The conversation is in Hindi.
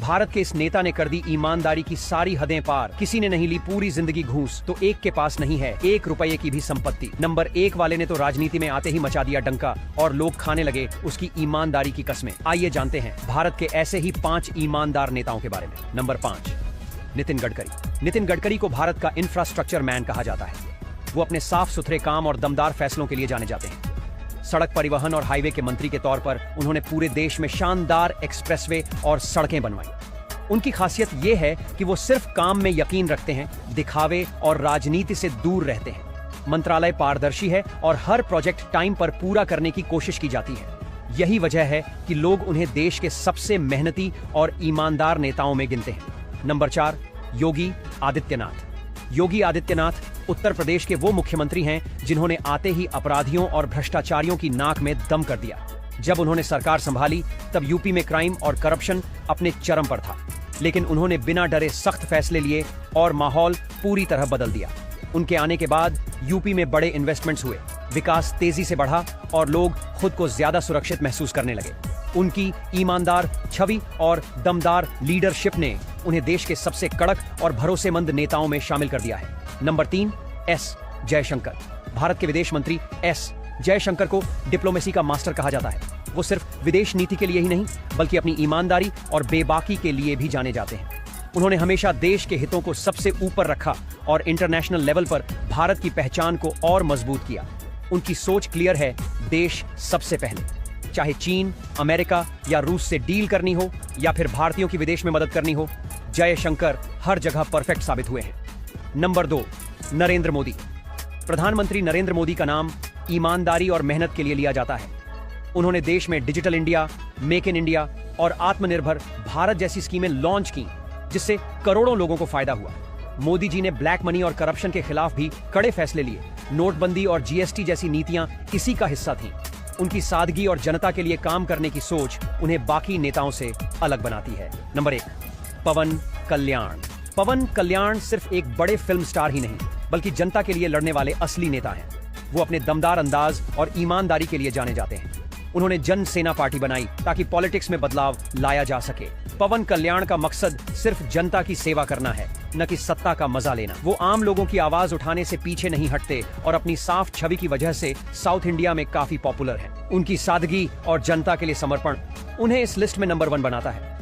भारत के इस नेता ने कर दी ईमानदारी की सारी हदें पार। किसी ने नहीं ली पूरी जिंदगी घूस, तो एक के पास नहीं है 1 रुपये की भी संपत्ति। नंबर 1 वाले ने तो राजनीति में आते ही मचा दिया डंका और लोग खाने लगे उसकी ईमानदारी की कस्में। आइए जानते हैं भारत के ऐसे ही 5 ईमानदार नेताओं के बारे में। नंबर 5, नितिन गडकरी। नितिन गडकरी को भारत का इंफ्रास्ट्रक्चर मैन कहा जाता है। वो अपने साफ सुथरे काम और दमदार फैसलों के लिए जाने जाते हैं। सड़क परिवहन और हाईवे के मंत्री के तौर पर उन्होंने पूरे देश में शानदार एक्सप्रेसवे और सड़कें बनवाई। उनकी खासियत यह है कि वो सिर्फ काम में यकीन रखते हैं, दिखावे और राजनीति से दूर रहते हैं। मंत्रालय पारदर्शी है और हर प्रोजेक्ट टाइम पर पूरा करने की कोशिश की जाती है। यही वजह है कि लोग उन्हें देश के सबसे मेहनती और ईमानदार नेताओं में गिनते हैं। नंबर 4, योगी आदित्यनाथ। योगी आदित्यनाथ उत्तर प्रदेश के वो मुख्यमंत्री हैं जिन्होंने आते ही अपराधियों और भ्रष्टाचारियों की नाक में दम कर दिया। जब उन्होंने सरकार संभाली तब यूपी में क्राइम और करप्शन अपने चरम पर था, लेकिन उन्होंने बिना डरे सख्त फैसले लिए और माहौल पूरी तरह बदल दिया। उनके आने के बाद यूपी में बड़े इन्वेस्टमेंट्स हुए, विकास तेजी से बढ़ा और लोग खुद को ज्यादा सुरक्षित महसूस करने लगे। उनकी ईमानदार छवि और दमदार लीडरशिप ने उन्हें देश के सबसे कड़क और भरोसेमंद नेताओं में शामिल कर दिया है। Number 3, S Jaishankar. भारत के विदेश मंत्री एस जयशंकर को डिप्लोमेसी का मास्टर कहा जाता है। वो सिर्फ विदेश नीति के लिए ही नहीं बल्कि अपनी ईमानदारी और बेबाकी के लिए भी जाने जाते हैं। उन्होंने हमेशा देश के हितों को सबसे ऊपर रखा और इंटरनेशनल लेवल पर भारत की पहचान को और मजबूत किया। उनकी सोच क्लियर है, देश सबसे पहले। चाहे चीन, अमेरिका या रूस से डील करनी हो या फिर भारतीयों की विदेश में मदद करनी हो, जयशंकर हर जगह परफेक्ट साबित हुए हैं। नंबर 2, नरेंद्र मोदी। प्रधानमंत्री नरेंद्र मोदी का नाम ईमानदारी और मेहनत के लिए लिया जाता है। उन्होंने देश में digital India, make in India और आत्मनिर्भर भारत जैसी स्कीमें लॉन्च की, जिससे करोड़ों लोगों को फायदा हुआ। मोदी जी ने ब्लैक मनी और करप्शन के खिलाफ भी कड़े फैसले लिए। नोटबंदी और जीएसटी जैसी नीतियां इसी का हिस्सा थीं। उनकी सादगी और जनता के लिए काम करने की सोच उन्हें बाकी नेताओं से अलग बनाती है। नंबर 1, पवन कल्याण। पवन कल्याण सिर्फ एक बड़े फिल्म स्टार ही नहीं बल्कि जनता के लिए लड़ने वाले असली नेता हैं। वो अपने दमदार अंदाज और ईमानदारी के लिए जाने जाते हैं। उन्होंने जन सेना पार्टी बनाई ताकि पॉलिटिक्स में बदलाव लाया जा सके। पवन कल्याण का मकसद सिर्फ जनता की सेवा करना है, न कि सत्ता का मजा लेना। वो आम लोगों की आवाज उठाने से पीछे नहीं हटते और अपनी साफ छवि की वजह से साउथ इंडिया में काफी पॉपुलर हैं। उनकी सादगी और जनता के लिए समर्पण उन्हें इस लिस्ट में नंबर 1 बनाता है।